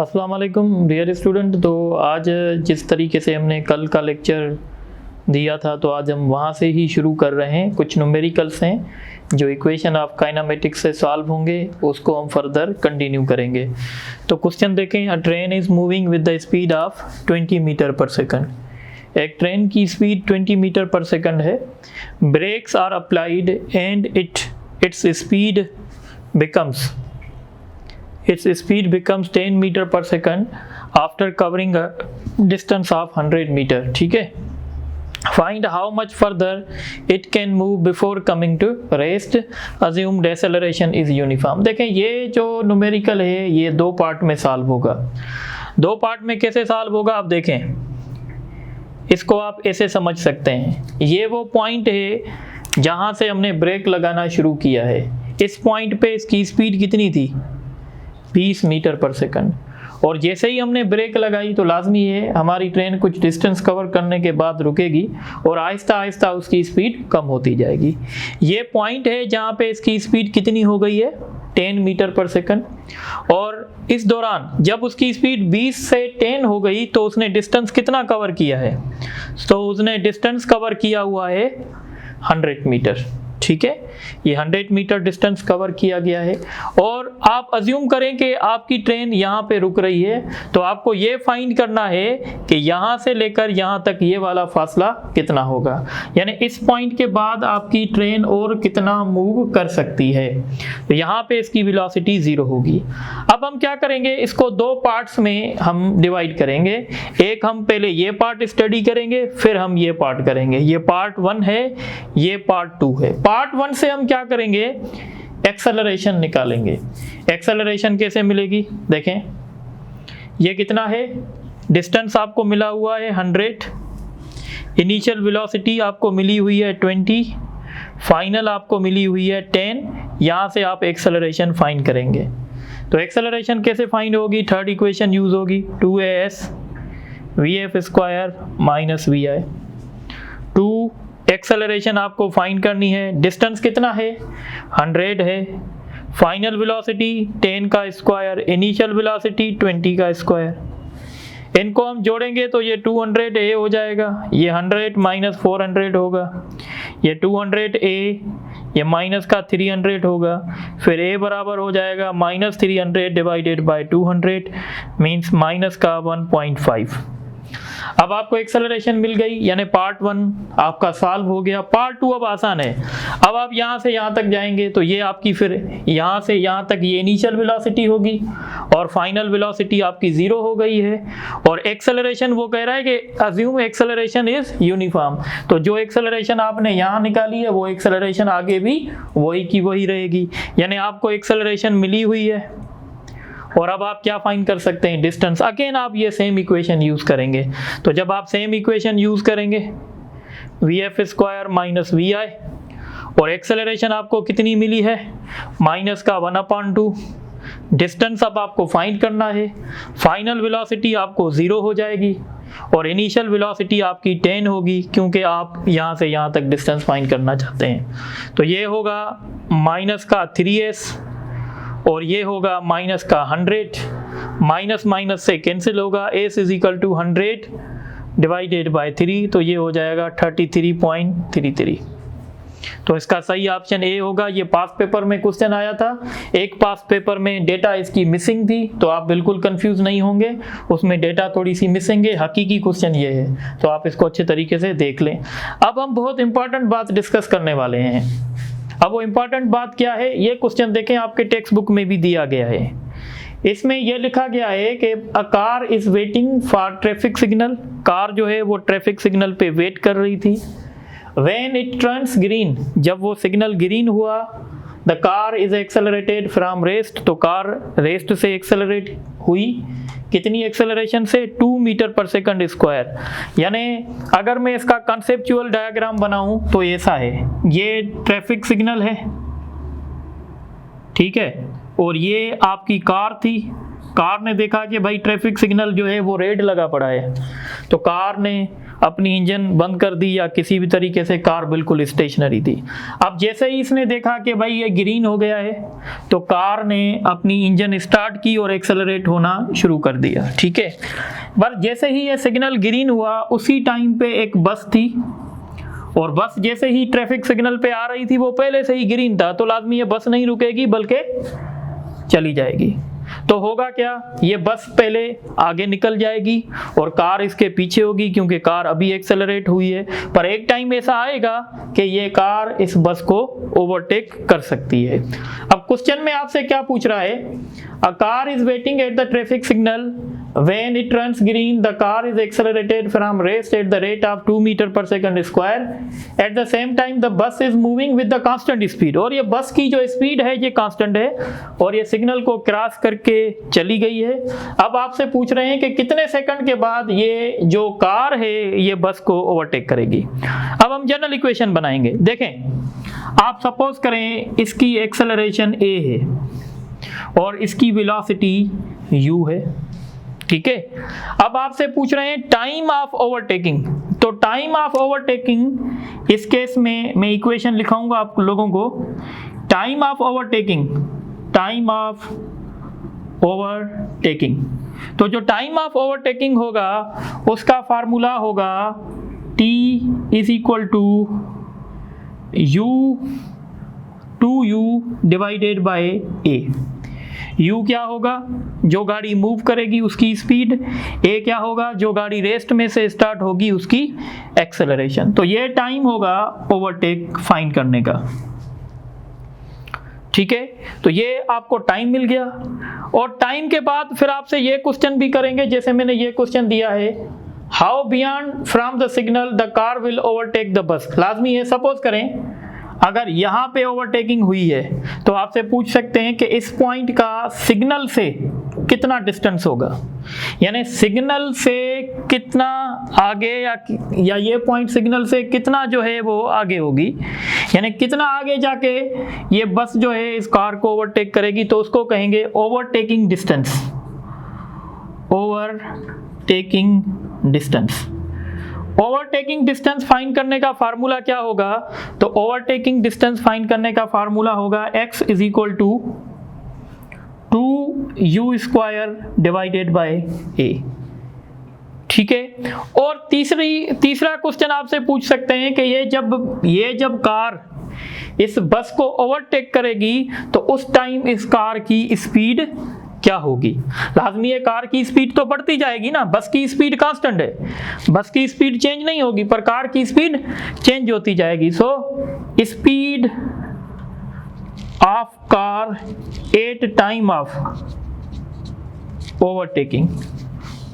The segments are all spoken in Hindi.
अस्सलाम वालेकुम डियर स्टूडेंट। तो आज जिस तरीके से हमने कल का लेक्चर दिया था तो आज हम वहाँ से ही शुरू कर रहे हैं। कुछ न्यूमेरिकल्स हैं जो इक्वेशन ऑफ काइनेमेटिक्स से सॉल्व होंगे, उसको हम फर्दर कंटिन्यू करेंगे। तो क्वेश्चन देखें, a train is moving with the speed of 20 metre per second. एक ट्रेन की स्पीड 20 मीटर पर सेकंड है। Brakes are applied and its speed becomes 10 meter per second after covering a distance of 100 meter। ठीक है, find how much further it can move before coming to rest, assumed acceleration is uniform। देखें, ये जो न्यूमेरिकल है ये दो पार्ट में सॉल्व होगा। दो पार्ट में कैसे सॉल्व होगा आप देखें, इसको आप ऐसे समझ सकते हैं, ये वो पॉइंट है जहाँ से हमने ब्रेक लगाना शुरू किया है। इस पॉइंट पे इसकी स्पीड कितनी थी? 20 मीटर पर सेकंड। और जैसे ही हमने ब्रेक लगाई तो लाजमी है हमारी ट्रेन कुछ डिस्टेंस कवर करने के बाद रुकेगी और आहिस्ता आहिस्ता उसकी स्पीड कम होती जाएगी। ये पॉइंट है जहाँ पे इसकी स्पीड कितनी हो गई है? 10 मीटर पर सेकंड। और इस दौरान जब उसकी स्पीड 20 से 10 हो गई तो उसने डिस्टेंस कितना कवर किया है? तो उसने डिस्टेंस कवर किया हुआ है 100 मीटर। ठीक है, ये 100 मीटर डिस्टेंस कवर किया गया है। और आप अज्यूम करें कि आपकी ट्रेन यहाँ पे रुक रही है, तो आपको ये फाइंड करना है कि यहाँ से लेकर यहाँ तक ये वाला फासला कितना होगा, यानी इस पॉइंट के बाद आपकी ट्रेन और कितना मूव कर सकती है। तो यहाँ पे इसकी वेलोसिटी 0 होगी। अब हम क्या करेंगे, इसको दो पार्ट्स में हम डिवाइड करेंगे। एक हम पहले ये पार्ट स्टडी करेंगे, फिर हम ये पार्ट करेंगे। ये पार्ट 1 है, ये पार्ट 2 है। पार्ट 1 से हम क्या करेंगे, एक्सेलरेशन निकालेंगे। एक्सेलरेशन कैसे मिलेगी देखें, ये कितना है? डिस्टेंस आपको मिला हुआ है 100, इनिशियल वेलोसिटी आपको मिली हुई है 20, फाइनल आपको मिली हुई है 10। यहाँ से आप एक्सेलरेशन फाइंड करेंगे। तो एक्सेलरेशन कैसे फाइंड होगी? थर्ड इक्वेशन यूज होगी, 2as vf square minus vi। 2 acceleration आपको फाइंड करनी है। डिस्टेंस कितना है? 100 है। फाइनल वेलोसिटी 10 का स्क्वायर, इनिशियल वेलोसिटी 20 का स्क्वायर। इनको हम जोड़ेंगे तो ये 200 a हो जाएगा, ये 100 माइनस 400 होगा, ये 200 a, ये माइनस का 300 होगा, फिर a बराबर हो जाएगा minus 300 divided by 200 means minus का 1.5। अब आपको एक्सेलरेशन मिल गई, यानी पार्ट 1 आपका सॉल्व हो गया। पार्ट 2 अब आसान है। अब आप यहाँ से यहाँ तक जाएंगे तो ये आपकी फिर यहाँ से यहाँ तक ये इनिशियल वेलोसिटी होगी और फाइनल वेलोसिटी आपकी 0 हो गई है। और एक्सेलरेशन वो कह रहा है कि अज्यूम एक्सेलरेशन इज यूनिफॉर्म। तो जो एक्सेलरेशन आपने यहाँ निकाली है वो एक्सेलरेशन आगे भी वही की वही रहेगी, यानी आपको एक्सेलरेशन मिली हुई है। और अब आप क्या फाइंड कर सकते हैं? डिस्टेंस। अगेन आप ये सेम इक्वेशन यूज करेंगे। तो जब आप सेम इक्वेशन यूज करेंगे, vf स्क्वायर माइनस vi, और एक्सेलरेशन आपको कितनी मिली है? माइनस का 1/2। डिस्टेंस अब आपको फाइंड करना है। फाइनल वेलोसिटी आपको 0 हो जाएगी और इनिशियल वेलोसिटी आपकी 10 होगी, क्योंकि आप यहाँ से यहाँ तक डिस्टेंस फाइंड करना चाहते हैं। तो ये होगा माइनस का 3s और ये होगा माइनस का 100। माइनस माइनस से कैंसिल होगा, s is equal to 100 divided by 3, तो ये हो जाएगा 33.33। तो इसका सही ऑप्शन ए होगा। ये पास पेपर में क्वेश्चन आया था, एक पास पेपर में डेटा इसकी मिसिंग थी, तो आप बिल्कुल कंफ्यूज नहीं होंगे, उसमें डेटा थोड़ी सी मिसिंग है। हकीकी क्वेश्चन ये है, तो आप इसको अच्छे तरीके से देख लें। अब हम बहुत इंपॉर्टेंट बात डिस्कस करने वाले हैं। अब वो इम्पॉर्टेंट बात क्या है, ये क्वेश्चन देखें, आपके टेक्स्ट बुक में भी दिया गया है। इसमें यह लिखा गया है कि a car is waiting for traffic signal. Car जो है वो ट्रैफिक सिग्नल पे वेट कर रही थी। व्हेन इट टर्न्स ग्रीन, जब वो सिग्नल ग्रीन हुआ, the car is accelerated from rest, तो कार रेस्ट से एक्सेलरेट हुई। कितनी एक्सेलरेशन से? 2 मीटर पर सेकंड स्क्वायर। यानी अगर मैं इसका कॉन्सेप्चुअल डायग्राम बनाऊं तो ऐसा है, ये ट्रैफिक सिग्नल है, ठीक है, और ये आपकी कार थी, कार ने देखा कि भाई ट्रैफिक सिग्नल जो है वो रेड लगा पड़ा है, तो कार ने अपनी इंजन बंद कर दी या किसी भी तरीके से कार बिल्कुल स्टेशनरी थी। अब जैसे ही इसने देखा कि भाई ये ग्रीन हो गया है, तो कार ने अपनी इंजन स्टार्ट की और एक्सेलरेट होना शुरू कर दिया, ठीक है। बस जैसे ही ये सिग्नल ग्रीन हुआ, उसी टाइम पे एक बस थी, और बस जैसे ही ट्रैफिक सिग्नल पे आ रही थी, वो पहले से ही ग्रीन था, तो लाजमी ये बस नहीं रुकेगी बल्कि चली जाएगी। तो होगा क्या, ये बस पहले आगे निकल जाएगी और कार इसके पीछे होगी, क्योंकि कार अभी एक्सेलरेट हुई है। पर एक टाइम ऐसा आएगा कि ये कार इस बस को ओवरटेक कर सकती है। अब क्वेश्चन में आपसे क्या पूछ रहा है, a car is waiting at the traffic signal, when it turns green the car is accelerated from rest at the rate of 2 meter per second square, at the same time the bus is moving with the constant speed। और ये बस की जो स्पीड है ये कांस्टेंट है और ये सिग्नल को क्रॉस करके चली गई है। अब आपसे पूछ रहे हैं कि कितने सेकंड के बाद ये जो कार है ये बस को ओवरटेक करेगी। अब हम जनरल इक्वेशन बनाएंगे। देखें, आप सपोज करें इसकी एक्सेलरेशन a है और इसकी वेलोसिटी u है, ठीक है। अब आपसे पूछ रहे हैं टाइम ऑफ ओवरटेकिंग। तो टाइम ऑफ ओवरटेकिंग इस केस में मैं इक्वेशन लिखाऊंगा आप लोगों को। Time of overtaking, time of overtaking, तो जो टाइम ऑफ ओवरटेकिंग होगा उसका फार्मूला होगा t is equal to u divided by a। u क्या होगा, जो गाड़ी मूव करेगी उसकी स्पीड, a क्या होगा, जो गाड़ी रेस्ट में से स्टार्ट होगी उसकी एक्सेलरेशन। तो ये टाइम होगा ओवरटेक फाइंड करने का, ठीक है। तो ये आपको टाइम मिल गया। और टाइम के बाद फिर आपसे ये क्वेश्चन भी करेंगे, जैसे मैंने ये क्वेश्चन दिया है, how beyond from the signal the car will overtake the bus. लाजमी है, सपोज करें अगर यहाँ पे ओवरटेकिंग हुई है तो आपसे पूछ सकते हैं कि इस पॉइंट का सिग्नल से कितना डिस्टेंस होगा, यानी सिग्नल से कितना आगे या ये पॉइंट सिग्नल से कितना जो है वो आगे होगी, यानी कितना आगे जाके ये बस जो है इस कार को ओवरटेक करेगी। तो उसको कहेंगे overtaking distance, overtaking distance. Overtaking distance find करने का फार्मूला क्या होगा, तो ओवरटेकिंग डिस्टेंस फाइंड करने का फार्मूला होगा x is equal to 2u square divided by a, ठीक है। और तीसरा क्वेश्चन आपसे पूछ सकते हैं कि ये जब कार इस बस को ओवरटेक करेगी तो उस टाइम इस कार की स्पीड क्या होगी। लाजमी है, कार की स्पीड तो बढ़ती जाएगी ना, बस की स्पीड कांस्टेंट है, बस की स्पीड चेंज नहीं होगी, पर कार की स्पीड चेंज होती जाएगी। So speed of car at time of overtaking,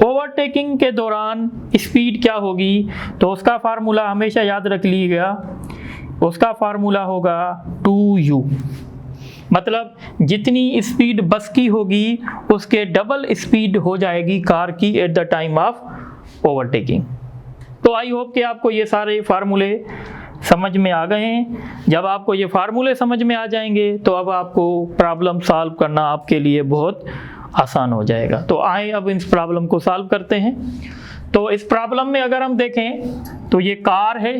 overtaking के दौरान स्पीड क्या होगी, तो उसका फार्मूला हमेशा याद रख लीजिएगा, उसका फार्मूला होगा 2u। मतलब जितनी स्पीड बस की होगी उसके डबल स्पीड हो जाएगी कार की at the time of overtaking. तो आई होप कि आपको ये सारे फार्मूले समझ में आ गए हैं। जब आपको ये फार्मूले समझ में आ जाएंगे तो अब आपको प्रॉब्लम सॉल्व करना आपके लिए बहुत आसान हो जाएगा। तो आए अब इस प्रॉब्लम को सॉल्व करते हैं। तो इस प्रॉब्लम में अगर हम देखें तो ये कार है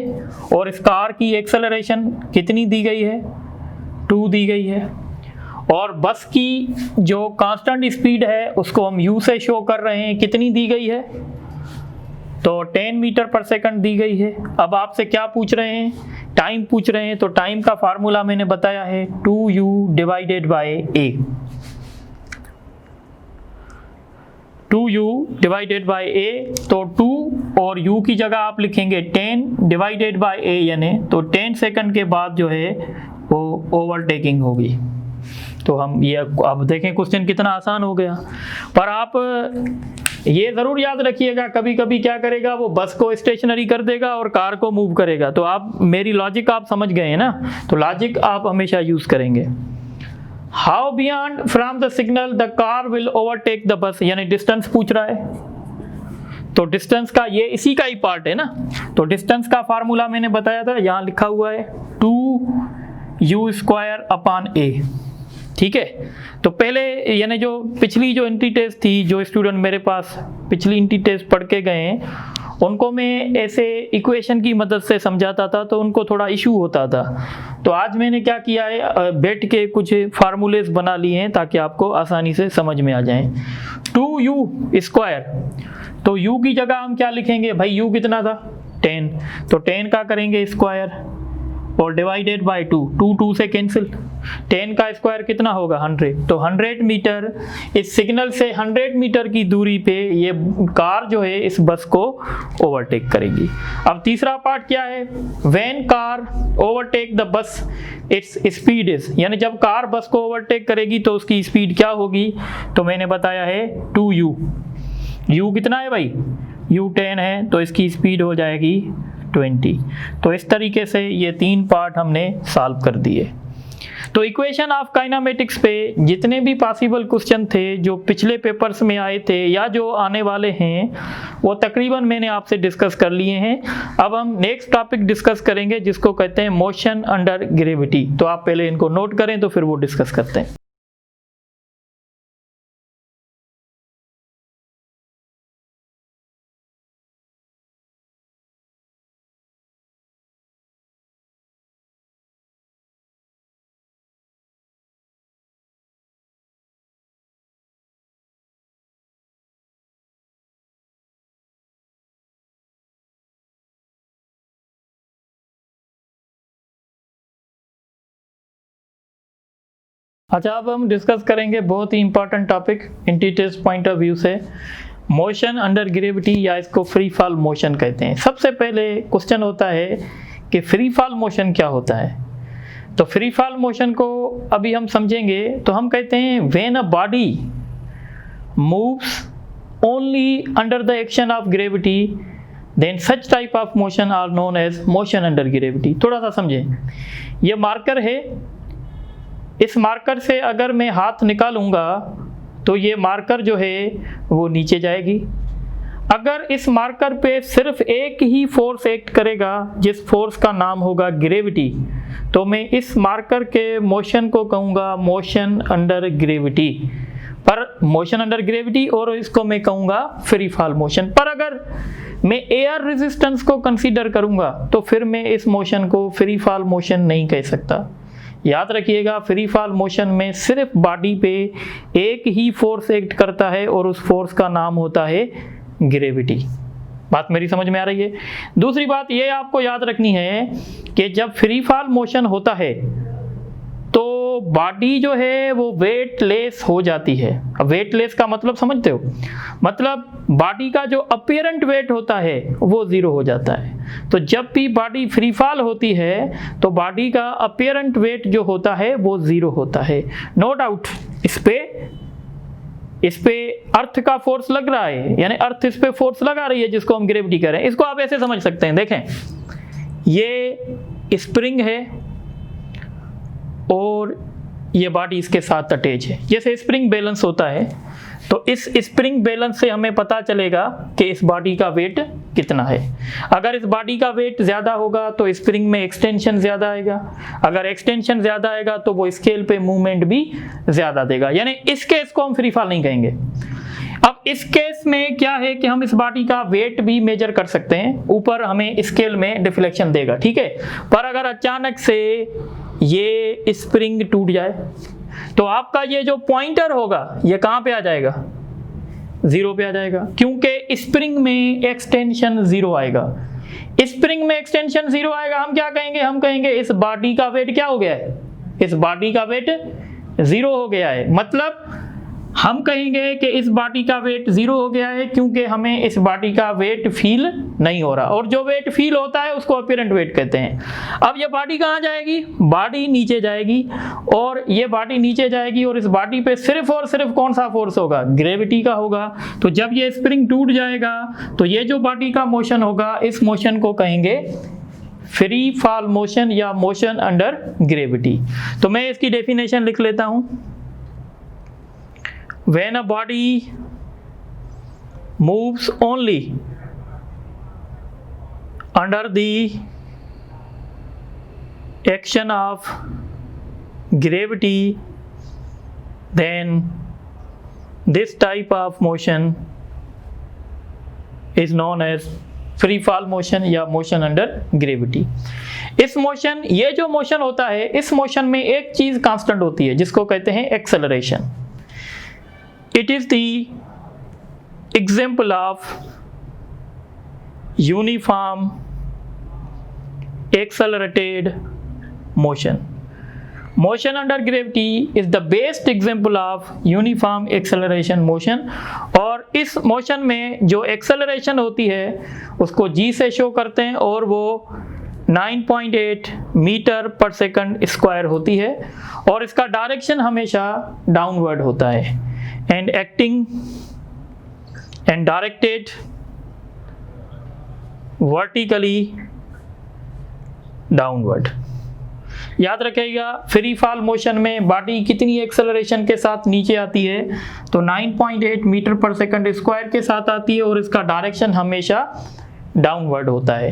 और इस कार की एक्सेलरेशन कितनी दी गई है, 2 दी गई है, और बस की जो कांस्टेंट स्पीड है उसको हम u से शो कर रहे हैं, कितनी दी गई है, तो 10 मीटर पर सेकंड दी गई है। अब आपसे क्या पूछ रहे हैं, टाइम पूछ रहे हैं। तो टाइम का फार्मूला मैंने बताया है 2u divided by a, 2u divided by a। तो 2 और u की जगह आप लिखेंगे 10 डिवाइडेड बाय a, यानी तो 10 सेकंड के बाद जो है वो ओवरटेकिंग होगी। तो हम ये अब देखें क्वेश्चन कितना आसान हो गया। पर आप ये ज़रूर याद रखिएगा, कभी कभी क्या करेगा, वो बस को स्टेशनरी कर देगा और कार को मूव करेगा। तो आप मेरी लॉजिक आप समझ गए हैं ना, तो लॉजिक आप हमेशा यूज़ करेंगे। How beyond from the signal the car will overtake the bus, यानी डिस्टेंस पूछ रहा है। तो डिस्टेंस का ये इसी का ही पार्ट है ना। तो डिस्टेंस का फार्मूला मैंने बताया था, यहाँ लिखा हुआ है 2u स्क्वायर अपॉन a, ठीक है। तो पहले यानी जो पिछली जो एंट्री टेस्ट थी, जो स्टूडेंट मेरे पास पिछली एंट्री टेस्ट पढ़ के गए हैं, उनको मैं ऐसे इक्वेशन की मदद से समझाता था तो उनको थोड़ा इशू होता था। तो आज मैंने क्या किया है, बैठ के कुछ फार्मूलेस बना लिए हैं ताकि आपको आसानी से समझ में आ जाएं। 2u², तो u की जगह हम क्या लिखेंगे भाई, u कितना था 10, तो 10 का करेंगे स्क्वायर और डिवाइडेड बाय 2, 2 से कैंसिल, 10 का स्क्वायर कितना होगा 100, तो 100 मीटर, इस सिग्नल से 100 मीटर की दूरी पे ये कार जो है इस बस को ओवरटेक करेगी। अब तीसरा पार्ट क्या है, when car overtake the bus its speed is, यानी जब कार बस को ओवरटेक करेगी तो उसकी स्पीड क्या होगी, तो मैंने बताया है 2u, u कितना है भाई, u 10 है, तो इसकी स्पीड हो जाएगी 20। तो इस तरीके से ये 3 पार्ट हमने सॉल्व कर दिए। तो इक्वेशन ऑफ काइनेमेटिक्स पे जितने भी पॉसिबल क्वेश्चन थे जो पिछले पेपर्स में आए थे या जो आने वाले हैं, वो तकरीबन मैंने आपसे डिस्कस कर लिए हैं। अब हम नेक्स्ट टॉपिक डिस्कस करेंगे जिसको कहते हैं मोशन अंडर ग्रेविटी। तो आप पहले इनको नोट करें तो फिर वो डिस्कस करते हैं। अच्छा, अब हम डिस्कस करेंगे बहुत ही इंपॉर्टेंट टॉपिक इंटीटेस्ट पॉइंट ऑफ व्यू से, मोशन अंडर ग्रेविटी, या इसको फ्री फॉल मोशन कहते हैं। सबसे पहले क्वेश्चन होता है कि फ्री फॉल मोशन क्या होता है। तो फ्री फॉल मोशन को अभी हम समझेंगे। तो हम कहते हैं when a body moves only under the action of gravity then such type of motion are known as motion under gravity. थोड़ा सा समझें, ये मार्कर है, इस मार्कर से अगर मैं हाथ निकालूंगा तो ये मार्कर जो है वो नीचे जाएगी। अगर इस मार्कर पे सिर्फ एक ही फोर्स एक्ट करेगा जिस फोर्स का नाम होगा ग्रेविटी, तो मैं इस मार्कर के मोशन को कहूँगा मोशन अंडर ग्रेविटी। पर मोशन अंडर ग्रेविटी, और इसको मैं कहूँगा फ्री फॉल मोशन। पर अगर मैं एयर रेजिस्टेंस को कंसीडर करूँगा तो फिर मैं इस मोशन को फ्री फॉल मोशन नहीं कह सकता। याद रखिएगा, फ्री फॉल मोशन में सिर्फ बॉडी पे एक ही फोर्स एक्ट करता है और उस फोर्स का नाम होता है ग्रेविटी। बात मेरी समझ में आ रही है। दूसरी बात ये आपको याद रखनी है कि जब फ्री फॉल मोशन होता है तो बॉडी जो है वो वेटलेस हो जाती है। अब वेटलेस का मतलब समझते हो, मतलब बॉडी का जो अपीयरेंट वेट होता है वो 0 हो जाता है। तो जब भी बॉडी फ्री फॉल होती है तो बॉडी का अपीयरेंट वेट जो होता है वो 0 होता है। नो डाउट इस पे अर्थ का फोर्स लग रहा है, यानी अर्थ इस पे फोर्स लगा रही है जिसको हम ग्रेविटी कह रहे हैं। इसको आप ऐसे समझ सकते हैं, देखें ये स्प्रिंग है और ये बॉडी इसके साथ अटैच है। जैसे स्प्रिंग बैलेंस होता है तो इस स्प्रिंग बैलेंस से हमें पता चलेगा कि इस बॉडी का वेट कितना है। अगर इस बॉडी का वेट ज़्यादा होगा तो स्प्रिंग में एक्सटेंशन ज़्यादा आएगा, अगर एक्सटेंशन ज़्यादा आएगा तो वो स्केल पे मूवमेंट भी ज़्यादा देगा। यानी इस केस को हम फ्री फॉल नहीं कहेंगे। अब इस केस में क्या है कि हम इस बॉडी का वेट भी मेजर कर सकते हैं, ऊपर हमें स्केल में डिफ्लेक्शन देगा, ठीक है। पर अगर अचानक से ये स्प्रिंग टूट जाए तो आपका ये जो पॉइंटर होगा ये कहाँ पे आ जाएगा, 0 पे आ जाएगा, क्योंकि स्प्रिंग में एक्सटेंशन 0 आएगा। स्प्रिंग में एक्सटेंशन 0 आएगा, हम क्या कहेंगे, हम कहेंगे इस बॉडी का वेट क्या हो गया है, इस बॉडी का वेट 0 हो गया है। मतलब हम कहेंगे कि इस बॉडी का वेट 0 हो गया है क्योंकि हमें इस बॉडी का वेट फील नहीं हो रहा, और जो वेट फील होता है उसको अपीरेंट वेट कहते हैं। अब ये बॉडी कहाँ जाएगी, बॉडी नीचे जाएगी, और ये बॉडी नीचे जाएगी और इस बॉडी पे सिर्फ और सिर्फ कौन सा फोर्स होगा, ग्रेविटी का होगा। तो जब ये स्प्रिंग टूट जाएगा तो ये जो बॉडी का मोशन होगा इस मोशन को कहेंगे फ्री फॉल मोशन या मोशन अंडर ग्रेविटी। तो मैं इसकी डेफिनेशन लिख लेता हूं। When a body moves only under the action of gravity, then this type of motion is known as free fall motion या मोशन अंडर ग्रेविटी। इस मोशन, ये जो मोशन होता है, इस मोशन में एक चीज कांस्टेंट होती है जिसको कहते हैं acceleration. It is the example of uniform accelerated motion. Motion under gravity is the best example of uniform acceleration motion. और इस मोशन में जो एक्सेलरेशन होती है उसको जी से शो करते हैं और वो 9.8 मीटर पर सेकंड स्क्वायर होती है और इसका डायरेक्शन हमेशा डाउनवर्ड होता है and acting and directed vertically downward. याद रखिएगा, फ्री फॉल मोशन में बॉडी कितनी एक्सेलरेशन के साथ नीचे आती है तो 9.8 मीटर पर सेकंड स्क्वायर के साथ आती है और इसका डायरेक्शन हमेशा डाउनवर्ड होता है।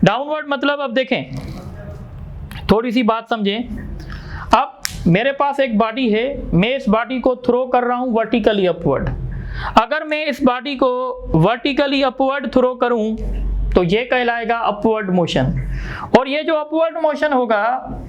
डाउनवर्ड मतलब, अब देखें, थोड़ी सी बात समझें। अब मेरे पास एक बॉडी है, मैं इस बॉडी को थ्रो कर रहा हूं वर्टिकली अपवर्ड। अगर मैं इस बॉडी को वर्टिकली अपवर्ड थ्रो करूं तो ये कहलाएगा अपवर्ड मोशन। और ये जो अपवर्ड मोशन होगा,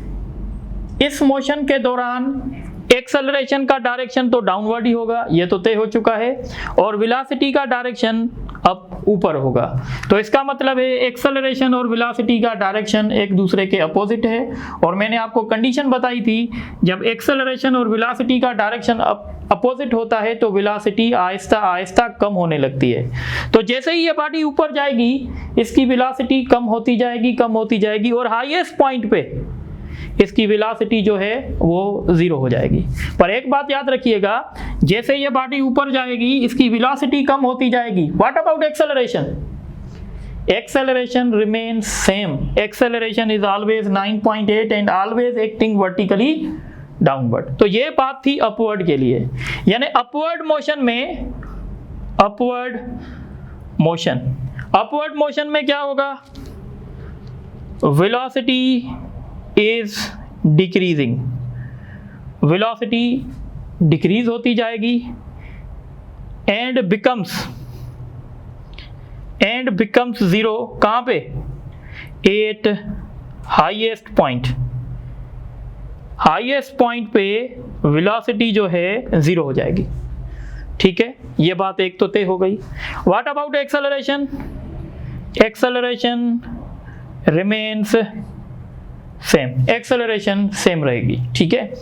इस मोशन के दौरान एक्सेलरेशन का डायरेक्शन तो डाउनवर्ड ही होगा, ये तो तय हो चुका है, और वेलोसिटी का डायरेक्शन अब ऊपर होगा। तो इसका मतलब है एक्सेलरेशन और वेलोसिटी का डायरेक्शन एक दूसरे के अपोजिट है। और मैंने आपको कंडीशन बताई थी, जब एक्सेलरेशन और वेलोसिटी का डायरेक्शन अपोजिट होता है तो वेलोसिटी आहिस्ता आहिस्ता कम होने लगती है। तो जैसे ही ये बॉडी ऊपर जाएगी इसकी वेलोसिटी कम होती जाएगी और हाईएस्ट पॉइंट पे इसकी वेलोसिटी जो है वो 0 हो जाएगी। पर एक बात याद रखिएगा, जैसे ये बॉडी ऊपर जाएगी इसकी वेलोसिटी कम होती जाएगी। What about acceleration? Acceleration remains same. Acceleration is always 9.8 and always acting vertically downward. तो ये बात थी अपवर्ड के लिए। यानी अपवर्ड मोशन में क्या होगा? Velocity is decreasing, velocity decrease होती जाएगी and becomes zero। कहाँ पे? at highest point पे velocity जो है 0 हो जाएगी। ठीक है, ये बात एक तो तय हो गई। What about acceleration? Acceleration remains same, acceleration same रहेगी। ठीक है,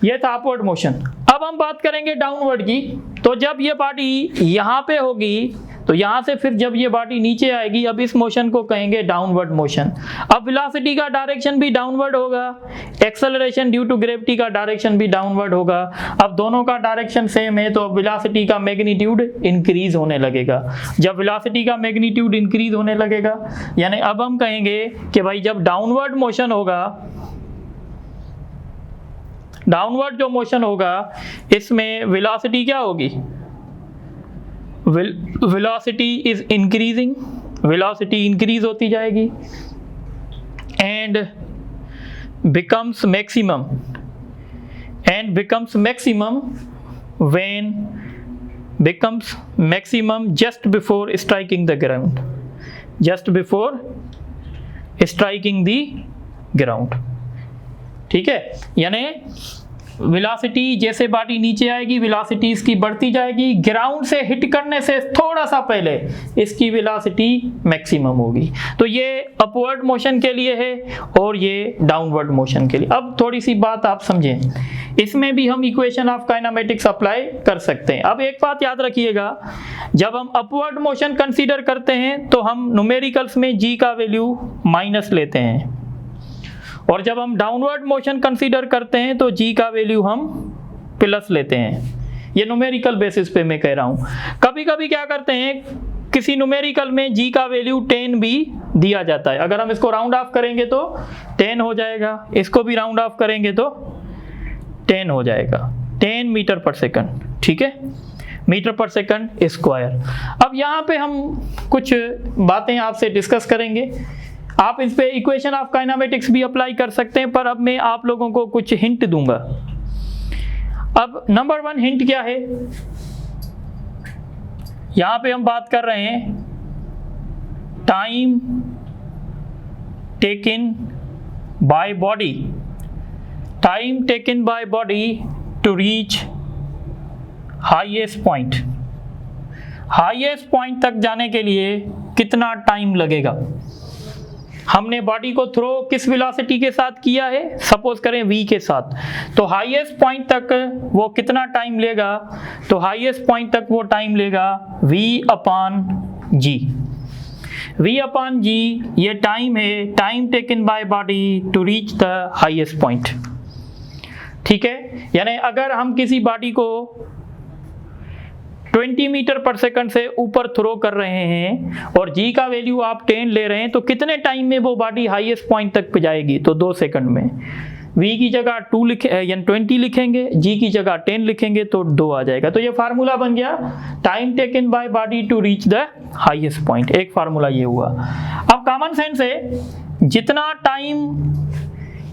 ये था अपवर्ड मोशन। अब हम बात करेंगे डाउनवर्ड की। तो जब ये बॉडी यहाँ पे होगी तो यहाँ से फिर जब ये बॉडी नीचे आएगी, अब इस मोशन को कहेंगे डाउनवर्ड मोशन। अब वेलोसिटी का डायरेक्शन भी डाउनवर्ड होगा, एक्सेलरेशन ड्यू टू ग्रेविटी का डायरेक्शन भी डाउनवर्ड होगा। अब दोनों का डायरेक्शन सेम है तो अब वेलोसिटी का मैग्नीट्यूड इंक्रीज होने लगेगा। जब वेलोसिटी का मैग्नीट्यूड इंक्रीज होने लगेगा, यानी अब हम कहेंगे कि भाई जब डाउनवर्ड मोशन होगा, डाउनवर्ड जो मोशन होगा इसमें वेलोसिटी क्या होगी? Velocity is increasing, velocity increase होती जाएगी and becomes maximum when becomes maximum just before striking the ground, ठीक है। यानी वेलोसिटी जैसे बॉडी नीचे आएगी वेलोसिटी इसकी बढ़ती जाएगी, ग्राउंड से हिट करने से थोड़ा सा पहले इसकी वेलोसिटी मैक्सिमम होगी। तो ये अपवर्ड मोशन के लिए है और ये डाउनवर्ड मोशन के लिए। अब थोड़ी सी बात आप समझें, इसमें भी हम इक्वेशन ऑफ काइनेमेटिक्स अप्लाई कर सकते हैं। अब एक बात याद रखिएगा, जब हम अपवर्ड मोशन कंसीडर करते हैं तो हम न्यूमेरिकल्स में जी का वैल्यू माइनस लेते हैं, और जब हम डाउनवर्ड मोशन कंसीडर करते हैं तो जी का वैल्यू हम प्लस लेते हैं। ये न्यूमेरिकल बेसिस पे मैं कह रहा हूँ। कभी कभी क्या करते हैं, किसी न्यूमेरिकल में जी का वैल्यू 10 भी दिया जाता है। अगर हम इसको राउंड ऑफ करेंगे तो 10 हो जाएगा, इसको भी राउंड ऑफ करेंगे तो 10 हो जाएगा, 10 मीटर पर सेकंड। ठीक है, मीटर पर सेकंड स्क्वायर। अब यहाँ पे हम कुछ बातें आपसे डिस्कस करेंगे। आप इस पे इक्वेशन ऑफ काइनेमेटिक्स भी अप्लाई कर सकते हैं, पर अब मैं आप लोगों को कुछ हिंट दूंगा। अब नंबर 1 हिंट क्या है, यहां पे हम बात कर रहे हैं time taken by body, time taken by body to reach highest point. Highest point तक जाने के लिए कितना टाइम लगेगा। हमने बॉडी को थ्रो किस वेलोसिटी के साथ किया है, सपोज करें v के साथ, तो हाईएस्ट पॉइंट तक वो कितना टाइम लेगा, तो हाईएस्ट पॉइंट तक वो टाइम लेगा v/g। v/g ये टाइम है, time taken by body to reach the highest point. ठीक है, यानी अगर हम किसी बॉडी को 20 मीटर पर सेकंड से ऊपर थ्रो कर रहे हैं और g का वैल्यू आप 10 ले रहे हैं, तो कितने टाइम में वो बॉडी हाईएस्ट पॉइंट तक जाएगी, तो 2 सेकंड में। v की जगह 2 लिखे यानी 20 लिखेंगे, g की जगह 10 लिखेंगे तो 2 आ जाएगा। तो ये फार्मूला बन गया time taken by body to reach the highest point. एक फार्मूला ये हुआ। अब कॉमन सेंस है, जितना टाइम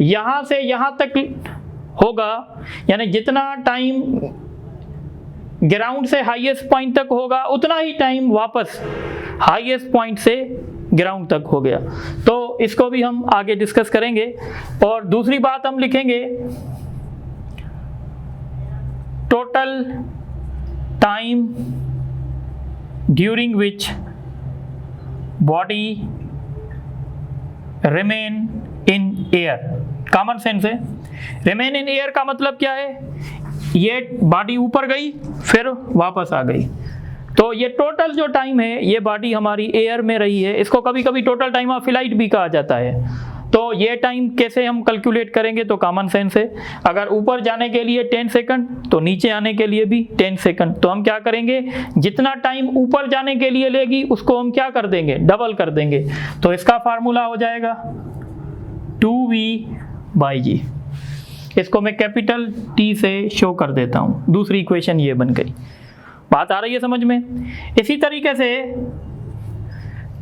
यहां से यहां तक होगा, यानी जितना टाइम ग्राउंड से हाईएस्ट पॉइंट तक होगा, उतना ही टाइम वापस हाईएस्ट पॉइंट से ग्राउंड तक हो गया। तो इसको भी हम आगे डिस्कस करेंगे। और दूसरी बात हम लिखेंगे total time during which body remain in air. Common sense है, रिमेन इन एयर का मतलब क्या है, ये बॉडी ऊपर गई फिर वापस आ गई, तो ये टोटल जो टाइम है ये बॉडी हमारी एयर में रही है। इसको कभी कभी टोटल टाइम ऑफ फ्लाइट भी कहा जाता है। तो ये टाइम कैसे हम कैलकुलेट करेंगे, तो कॉमन सेंस है, अगर ऊपर जाने के लिए 10 सेकंड तो नीचे आने के लिए भी 10 सेकंड। तो हम क्या करेंगे, जितना टाइम ऊपर जाने के लिए लेगी उसको हम क्या कर देंगे, डबल कर देंगे। तो इसका फार्मूला हो जाएगा 2v/g। इसको मैं कैपिटल T से शो कर देता हूं। दूसरी इक्वेशन ये बन गई। बात आ रही है समझ में। इसी तरीके से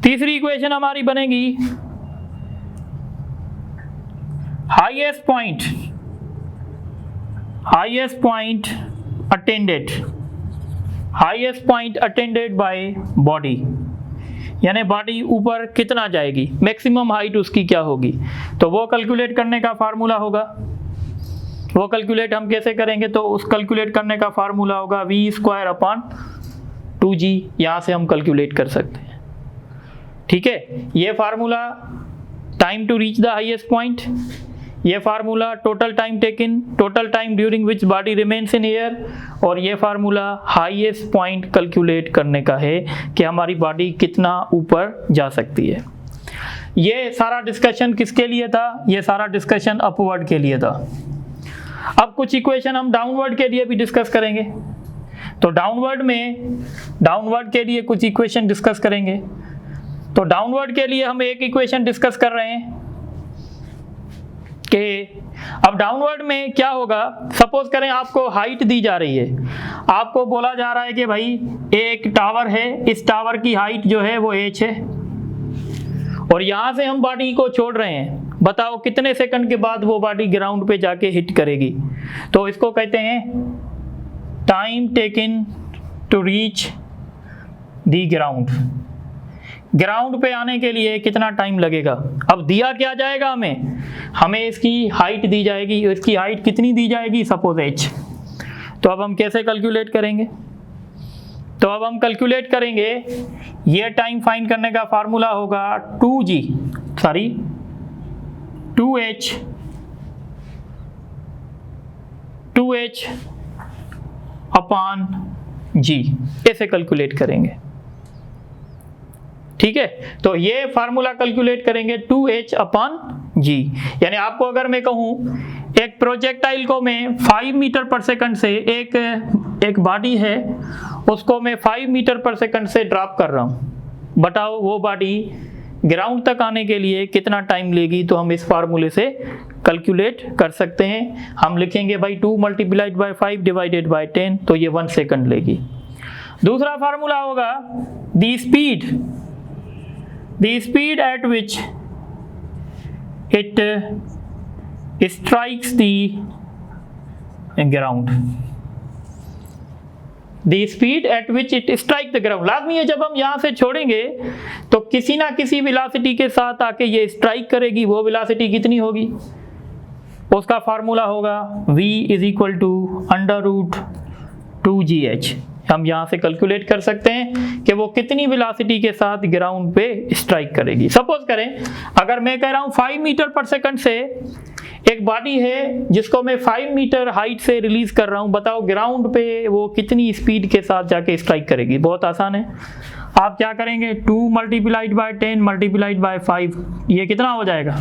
तीसरी इक्वेशन हमारी बनेगी highest point attended by body, यानी बॉडी ऊपर कितना जाएगी, मैक्सिमम हाइट उसकी क्या होगी। तो वो कैलकुलेट करने का फार्मूला होगा। वो कैलकुलेट हम कैसे करेंगे, तो उस कैलकुलेट करने का फार्मूला होगा v²/2g। यहाँ से हम कैलकुलेट कर सकते हैं। ठीक है, ये formula time to reach the highest point, ये formula total time taken, total time during which body remains in air, और ये फार्मूला हाईएस्ट पॉइंट कैलकुलेट करने का है कि हमारी बॉडी कितना ऊपर जा सकती है। ये सारा डिस्कशन किसके लिए था, ये सारा डिस्कशन अपवर्ड के लिए था। अब कुछ इक्वेशन हम डाउनवर्ड के लिए भी डिस्कस करेंगे। तो डाउनवर्ड के लिए कुछ इक्वेशन डिस्कस करेंगे। तो डाउनवर्ड के लिए हम एक इक्वेशन डिस्कस कर रहे हैं कि अब डाउनवर्ड में क्या होगा। सपोज करें आपको हाइट दी जा रही है, आपको बोला जा रहा है कि भाई एक टावर है, इस टावर की हाइट जो है वो h है, और यहां से हम बॉडी को छोड़ रहे हैं। बताओ कितने सेकंड के बाद वो बॉडी ग्राउंड पे जाके हिट करेगी। तो इसको कहते हैं time taken to reach the ground. Ground पे आने के लिए कितना टाइम लगेगा। अब दिया क्या जाएगा, हमें इसकी हाइट दी जाएगी। इसकी हाइट कितनी दी जाएगी, सपोज h। तो अब हम कैसे कैलकुलेट करेंगे, तो अब हम कैलकुलेट करेंगे, ये टाइम फाइंड करने का फार्मूला होगा 2h/g ऐसे कैलकुलेट करेंगे। ठीक है, तो ये फार्मूला कैलकुलेट करेंगे 2h/g। यानी आपको अगर मैं कहूं एक प्रोजेक्टाइल को मैं 5 मीटर पर सेकंड से, एक बॉडी है उसको मैं 5 मीटर पर सेकंड से ड्रॉप कर रहा हूं, बताओ वो बॉडी ग्राउंड तक आने के लिए कितना टाइम लेगी। तो हम इस फार्मूले से कैलकुलेट कर सकते हैं। हम लिखेंगे भाई 2 × 5 डिवाइडेड बाय 10, तो ये 1 सेकंड लेगी। दूसरा फार्मूला होगा the speed at which it strikes the ground. The speed at which it strike the ground. लाजमी है जब हम यहाँ से छोड़ेंगे तो किसी ना किसी वेलोसिटी के साथ आके ये स्ट्राइक करेगी, वो वेलोसिटी कितनी होगी, उसका फार्मूला होगा v is equal to √2gh। हम यहाँ से कैलकुलेट कर सकते हैं कि वो कितनी वेलोसिटी के साथ ग्राउंड पे स्ट्राइक करेगी। सपोज करें अगर मैं कह रहा हूँ 5 मीटर पर सेकंड से एक बॉडी है जिसको मैं 5 मीटर हाइट से रिलीज कर रहा हूँ, बताओ ग्राउंड पे वो कितनी स्पीड के साथ जाके स्ट्राइक करेगी। बहुत आसान है, आप क्या करेंगे 2 मल्टीप्लाइड बाय 10 मल्टीप्लाइड बाय 5, ये कितना हो जाएगा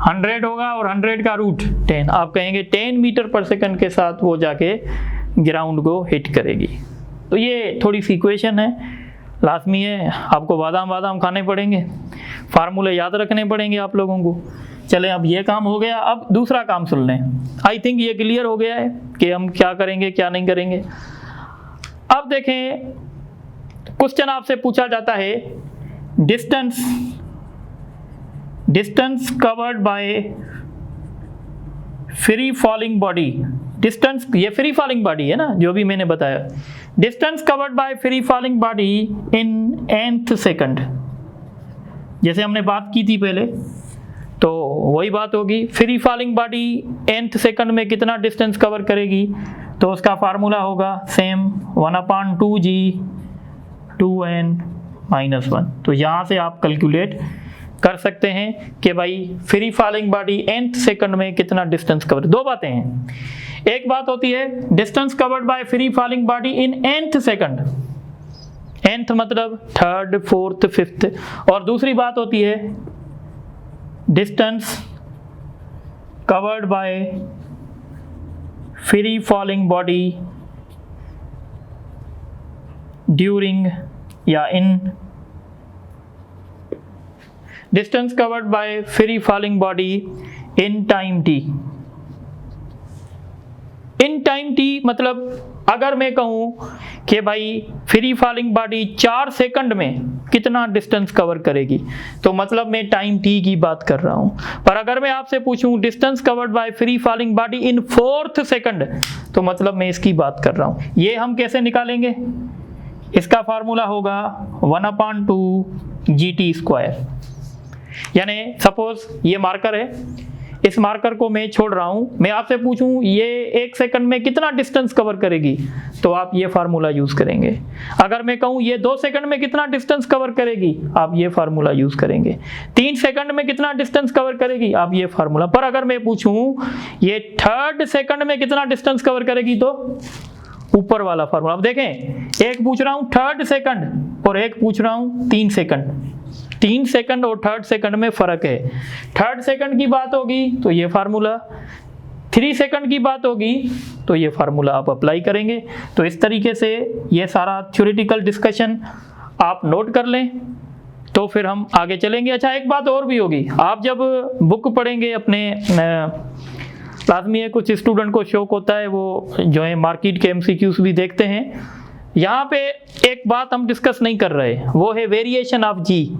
100 होगा, और 100 का रूट 10, आप कहेंगे 10 मीटर पर सेकंड के साथ वो जाके ग्राउंड को हिट करेगी। तो ये थोड़ी सी इक्वेशन है, लाजमी है आपको बादाम खाने पड़ेंगे, फार्मूले याद रखने पड़ेंगे आप लोगों को। चलें अब ये काम हो गया, अब दूसरा काम सुन लें। आई थिंक ये क्लियर हो गया है कि हम क्या करेंगे क्या नहीं करेंगे। अब देखें क्वेश्चन आपसे पूछा जाता है distance covered by free falling body. Distance, ये फ्री फॉलिंग बॉडी है ना जो भी मैंने बताया, distance covered by free falling body in nth second, जैसे हमने बात की थी पहले, तो वही बात होगी। Free falling body nth second में कितना डिस्टेंस कवर करेगी, तो उसका फार्मूला होगा सेम 1/2g 2n-1। तो यहाँ से आप कैलकुलेट कर सकते हैं कि भाई free falling body nth second में कितना डिस्टेंस कवर। दो बातें हैं, एक बात होती है distance covered by free falling body in nth second, nth मतलब थर्ड, फोर्थ, फिफ्थ, और दूसरी बात होती है distance covered by free falling body during या in, distance covered by free falling body in time t। In time t मतलब अगर मैं कहूं कि भाई फ्री फॉलिंग बॉडी 4 सेकंड में कितना डिस्टेंस कवर करेगी, तो मतलब मैं टाइम t की बात कर रहा हूं। पर अगर मैं आपसे पूछूं distance covered by free falling body in 4th second, तो मतलब मैं इसकी बात कर रहा हूं। ये हम कैसे निकालेंगे, इसका फार्मूला होगा 1/2gt²। यानी सपोज ये मार्कर है, इस मार्कर को मैं छोड़ रहा हूं, मैं आपसे पूछूं ये 1 सेकंड में कितना डिस्टेंस कवर करेगी, तो आप ये फार्मूला यूज करेंगे। अगर मैं कहूं ये 2 सेकंड में कितना डिस्टेंस कवर करेगी, आप ये फार्मूला यूज करेंगे। 3 सेकंड में कितना डिस्टेंस कवर करेगी, आप ये फार्मूला। पर अगर मैं पूछूं ये 3rd सेकंड में कितना डिस्टेंस कवर करेगी, तो ऊपर वाला फार्मूला। अब देखें, एक पूछ रहा हूं 3rd सेकंड और एक पूछ रहा हूं 3 सेकंड। 3 सेकंड और 3rd सेकंड में फर्क है। 3rd सेकंड की बात होगी तो ये फार्मूला, 3 सेकंड की बात होगी तो ये फार्मूला आप अप्लाई करेंगे। तो इस तरीके से ये सारा थ्योरेटिकल डिस्कशन आप नोट कर लें, तो फिर हम आगे चलेंगे। अच्छा, एक बात और भी होगी, आप जब बुक पढ़ेंगे अपने, लाजमी है कुछ स्टूडेंट को शौक होता है वो जो है मार्केट के MCQs भी देखते हैं। यहाँ पे एक बात हम डिस्कस नहीं कर रहे, वो है वेरिएशन ऑफ जी।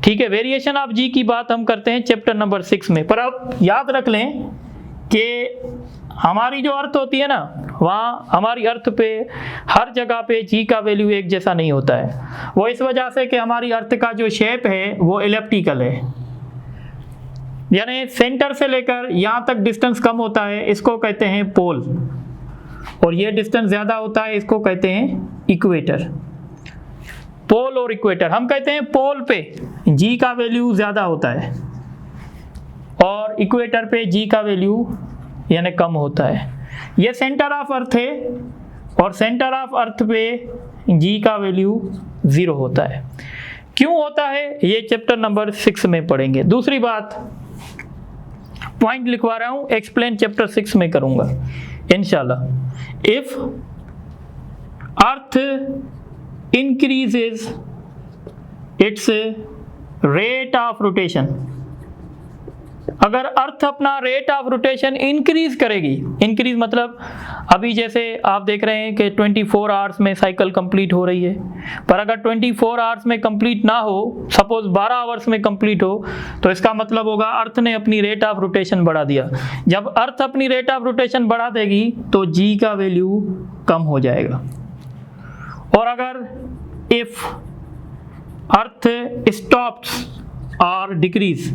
ठीक है, वेरिएशन ऑफ जी की बात हम करते हैं चैप्टर नंबर 6 में। पर आप याद रख लें कि हमारी जो अर्थ होती है ना, वहाँ हमारी अर्थ पे हर जगह पे जी का वैल्यू एक जैसा नहीं होता है। वो इस वजह से कि हमारी अर्थ का जो शेप है वो एलिप्टिकल है, यानी सेंटर से लेकर यहाँ तक डिस्टेंस कम होता है, इसको कहते हैं पोल, और ये डिस्टेंस ज़्यादा होता है, इसको कहते हैं इक्वेटर। पोल और इक्वेटर, हम कहते हैं पोल पे जी का वैल्यू ज़्यादा होता है और इक्वेटर पे जी का वैल्यू यानी कम होता है। ये सेंटर ऑफ अर्थ है और सेंटर ऑफ अर्थ पे जी का वैल्यू 0 होता है। क्यों होता है ये चैप्टर नंबर 6 में पढ़ेंगे। दूसरी बात, पॉइंट लिखवा रहा हूँ, एक्सप्लेन चैप्टर 6 में करूँगा इंशाल्लाह। If earth increases its rate of rotation, अगर अर्थ अपना रेट ऑफ रोटेशन इंक्रीज करेगी, इंक्रीज मतलब अभी जैसे आप देख रहे हैं कि 24 आवर्स में साइकिल कंप्लीट हो रही है, पर अगर 24 आवर्स में कंप्लीट ना हो, सपोज 12 आवर्स में कंप्लीट हो, तो इसका मतलब होगा अर्थ ने अपनी रेट ऑफ रोटेशन बढ़ा दिया। जब अर्थ अपनी रेट ऑफ रोटेशन बढ़ा देगी तो जी का वैल्यू कम हो जाएगा। और अगर इफ अर्थ स्टॉप्स और decreases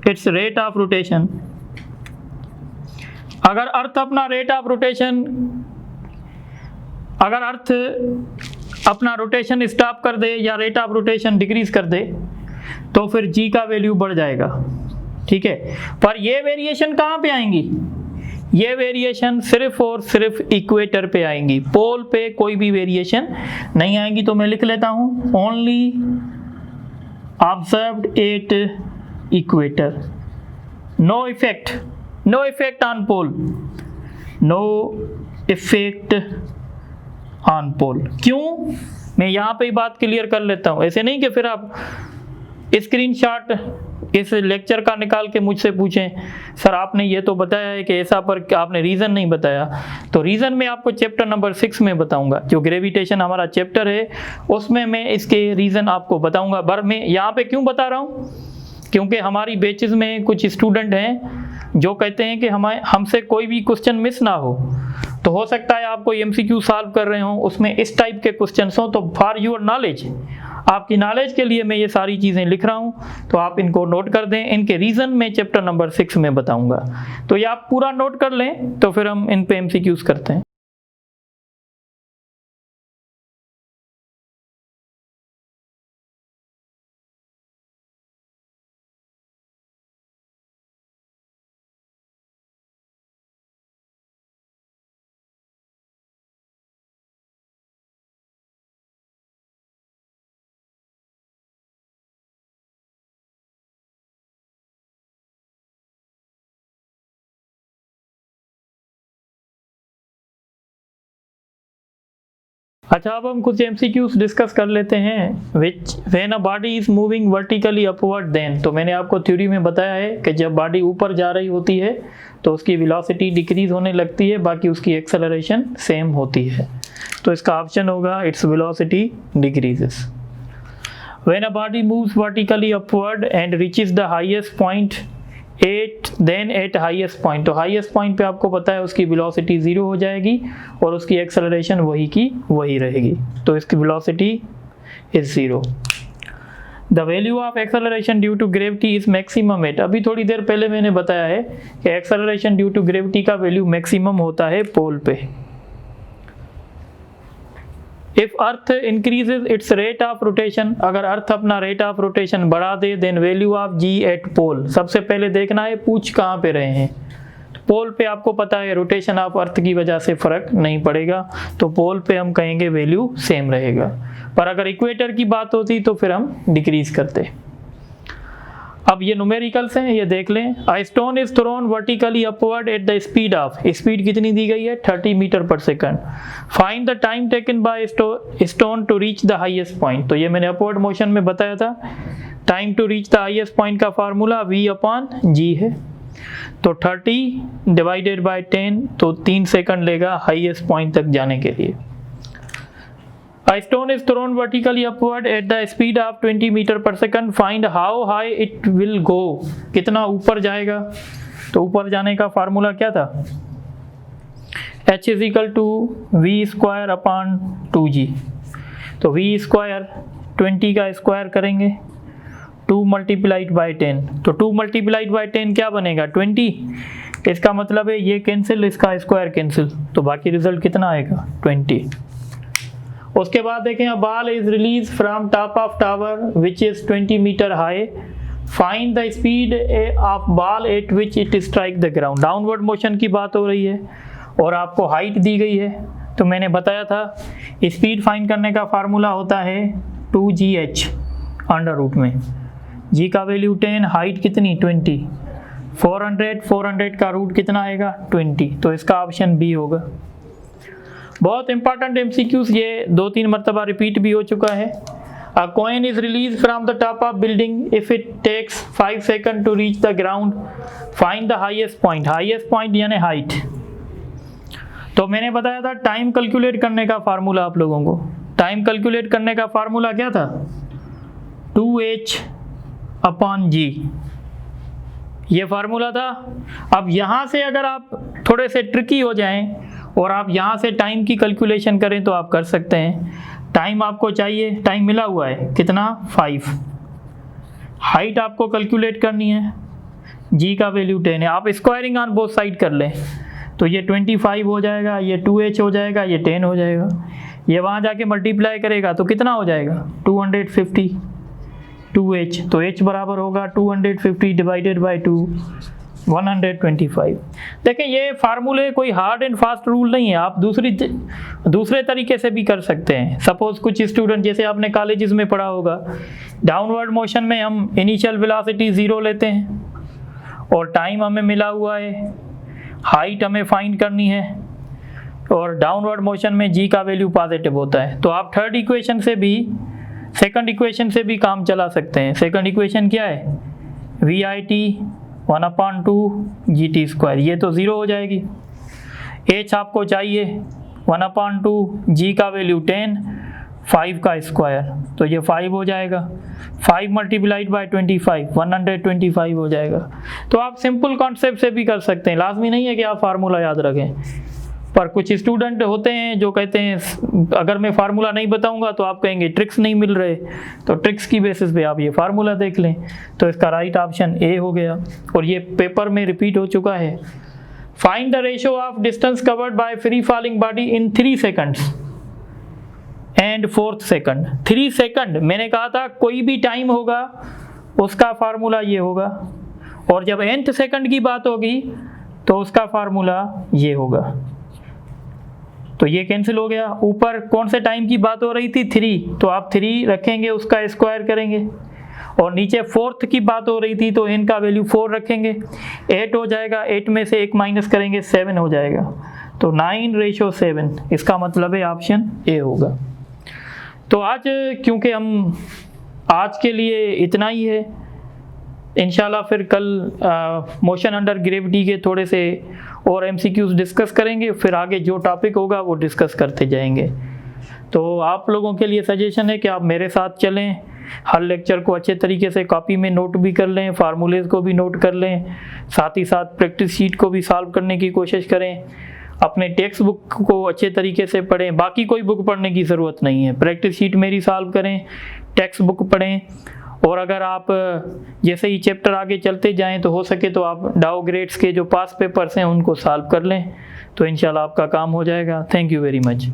it's rate of rotation, अगर अर्थ अपना रेट ऑफ रोटेशन, अगर अर्थ अपना रोटेशन स्टॉप कर दे या रेट ऑफ रोटेशन डिक्रीज कर दे तो फिर जी का वैल्यू बढ़ जाएगा, ठीक है। पर ये वेरिएशन कहाँ पे आएंगी? ये वेरिएशन सिर्फ और सिर्फ इक्वेटर पे आएंगी, पोल पे कोई भी वेरिएशन नहीं आएंगी। तो मैं लिख लेता हूँ only observed at equator, no effect on pole, no effect on pole. क्यों? मैं यहाँ पे ही बात क्लियर कर लेता हूँ, ऐसे नहीं कि फिर आप स्क्रीनशॉट इस लेक्चर का निकाल के मुझसे पूछें सर आपने ये तो बताया है कि ऐसा, पर आपने रीज़न नहीं बताया। तो रीज़न मैं आपको चैप्टर नंबर 6 में बताऊंगा, जो ग्रेविटेशन हमारा चैप्टर है उसमें मैं इसके रीज़न आपको बताऊंगा। पर मैं यहाँ पे क्यों बता रहा हूँ, क्योंकि हमारी बैचेस में कुछ स्टूडेंट हैं जो कहते हैं कि हमसे कोई भी क्वेश्चन मिस ना हो। तो हो सकता है आप कोई MCQ सॉल्व कर रहे हो, उसमें इस टाइप के क्वेश्चंस हो, तो फॉर योर नॉलेज, आपकी नॉलेज के लिए मैं ये सारी चीज़ें लिख रहा हूँ, तो आप इनको नोट कर दें। इनके रीज़न मैं चैप्टर नंबर 6 में बताऊँगा, तो ये आप पूरा नोट कर लें, तो फिर हम इन पे MCQs करते हैं। अच्छा, अब हम कुछ MCQs डिस्कस कर लेते हैं। Which when a body is moving vertically upward then, तो मैंने आपको थ्योरी में बताया है कि जब बॉडी ऊपर जा रही होती है तो उसकी वेलोसिटी डिक्रीज होने लगती है, बाकी उसकी एक्सेलरेशन सेम होती है। तो इसका ऑप्शन होगा its velocity decreases. When a body moves vertically upward and reaches the highest point eight highest point, तो हाईएस्ट पॉइंट पे आपको पता है उसकी वेलोसिटी 0 हो जाएगी और उसकी एक्सेलरेशन वही की वही रहेगी, तो इसकी velocity is 0। The value of acceleration due to gravity is maximum at, अभी थोड़ी देर पहले मैंने बताया है कि एक्सेलरेशन ड्यू टू ग्रेविटी का वैल्यू मैक्सिमम होता है पोल पे। If earth increases its rate of rotation, अगर अर्थ अपना रेट ऑफ रोटेशन बढ़ा दे, then value of G at pole, सबसे पहले देखना है पूछ कहाँ पे रहे हैं। पोल पे आपको पता है रोटेशन ऑफ अर्थ की वजह से फर्क नहीं पड़ेगा, तो पोल पे हम कहेंगे वैल्यू सेम रहेगा। पर अगर इक्वेटर की बात होती तो फिर हम डिक्रीज करते। अब ये न्यूमेरिकल्स हैं, ये देख लें। A stone is thrown vertically upward at the speed of, speed कितनी दी गई है 30 metre per second. Find the time taken by stone to reach the highest point, तो ये मैंने अपवर्ड मोशन में बताया था। Time to reach the highest point का फार्मूला V/G है, तो 30 डिवाइडेड बाय 10, तो 3 सेकंड लेगा हाईएस्ट पॉइंट तक जाने के लिए। A stone is thrown vertically upward at the speed of 20 metre per second. Find how high it will go, कितना ऊपर जाएगा। तो ऊपर जाने का फार्मूला क्या था, H is equal to V square upon 2G। तो V स्क्वायर 20 का स्क्वायर करेंगे, 2 मल्टीप्लाइड बाई 10, तो 2 मल्टीप्लाइड बाई 10 क्या बनेगा 20। इसका मतलब है ये कैंसिल, इसका स्क्वायर कैंसिल, तो बाकी रिजल्ट कितना आएगा 20। उसके बाद देखें, a ball is release from top of tower which is 20 metre high. Find the speed of ball at which it strike the ground, downward motion की बात हो रही है और आपको हाइट दी गई है। तो मैंने बताया था स्पीड फाइंड करने का फार्मूला होता है 2GH अंडर रूट में, G का वैल्यू 10, हाइट कितनी 20, 400 का रूट कितना आएगा 20, तो इसका ऑप्शन बी होगा। बहुत इंपॉर्टेंट MCQs, ये 2-3 मरतबा रिपीट भी हो चुका है। A coin is released from the top of building. If it takes 5 seconds to reach the ground, find the highest point. Highest point यानी हाइट। तो मैंने बताया था टाइम कैलकुलेट करने का फार्मूला आप लोगों को। टाइम कैलकुलेट करने का फार्मूला क्या था? 2h/g, ये फार्मूला था। अब यहाँ से अगर आप थोड़े से ट्रिकी हो जाएं और आप यहाँ से टाइम की कैलकुलेशन करें तो आप कर सकते हैं। टाइम आपको चाहिए, टाइम मिला हुआ है कितना? 5। हाइट आपको कैलकुलेट करनी है, g का वैल्यू 10 है। आप स्क्वायरिंग ऑन बोथ साइड कर लें तो ये 25 हो जाएगा, ये 2h हो जाएगा, ये 10 हो जाएगा। ये वहाँ जाके मल्टीप्लाई करेगा तो कितना हो जाएगा? 250 2h। तो h बराबर होगा 250 डिवाइडेड बाई 2, 125। देखें ये फार्मूले कोई हार्ड एंड फास्ट रूल नहीं है, आप दूसरे तरीके से भी कर सकते हैं। सपोज कुछ स्टूडेंट, जैसे आपने कॉलेजेस में पढ़ा होगा, डाउनवर्ड मोशन में हम इनिशियल वेलोसिटी 0 लेते हैं और टाइम हमें मिला हुआ है, हाइट हमें फाइंड करनी है और डाउनवर्ड मोशन में g का वैल्यू पॉजिटिव होता है। तो आप थर्ड इक्वेशन से भी, सेकंड इक्वेशन से भी काम चला सकते हैं। सेकंड इक्वेशन क्या है? VIT 1/2 GT², ये तो 0 हो जाएगी। h आपको चाहिए 1/2, g का वैल्यू 10, 5 का स्क्वायर, तो ये 5 हो जाएगा। 5 मल्टीप्लाइड बाई 25, 125 हो जाएगा। तो आप सिंपल कॉन्सेप्ट से भी कर सकते हैं, लाजमी नहीं है कि आप फार्मूला याद रखें। पर कुछ स्टूडेंट होते हैं जो कहते हैं अगर मैं फार्मूला नहीं बताऊंगा तो आप कहेंगे ट्रिक्स नहीं मिल रहे, तो ट्रिक्स की बेसिस पे आप ये फार्मूला देख लें। तो इसका राइट ऑप्शन ए हो गया और ये पेपर में रिपीट हो चुका है। Find the ratio of distance covered by free falling body in 3 seconds and 4th second. 3 second मैंने कहा था कोई भी टाइम होगा उसका फार्मूला ये होगा, और जब nth सेकंड की बात होगी तो उसका फार्मूला ये होगा। तो ये कैंसिल हो गया। ऊपर कौन से टाइम की बात हो रही थी? 3, तो आप 3 रखेंगे, उसका स्क्वायर करेंगे। और नीचे 4th की बात हो रही थी तो n का वैल्यू 4 रखेंगे, 8 हो जाएगा, 8 में से 1 माइनस करेंगे 7 हो जाएगा। तो 9:7, इसका मतलब है ऑप्शन ए होगा। तो आज क्योंकि हम आज के लिए इतना ही है, इंशाल्लाह फिर कल मोशन अंडर ग्रेविटी के थोड़े से और MCQs डिस्कस करेंगे, फिर आगे जो टॉपिक होगा वो डिस्कस करते जाएंगे। तो आप लोगों के लिए सजेशन है कि आप मेरे साथ चलें, हर लेक्चर को अच्छे तरीके से कॉपी में नोट भी कर लें, फार्मूलेज को भी नोट कर लें, साथ ही साथ प्रैक्टिस शीट को भी सॉल्व करने की कोशिश करें, अपने टेक्स्ट बुक को अच्छे तरीके से पढ़ें। बाकी कोई बुक पढ़ने की ज़रूरत नहीं है, प्रैक्टिस शीट मेरी सॉल्व करें, टेक्स्ट बुक पढ़ें। और अगर आप जैसे ही चैप्टर आगे चलते जाएं तो हो सके तो आप डाउ ग्रेड्स के जो पास पेपर्स हैं उनको सॉल्व कर लें, तो इंशाल्लाह आपका काम हो जाएगा। Thank you very much.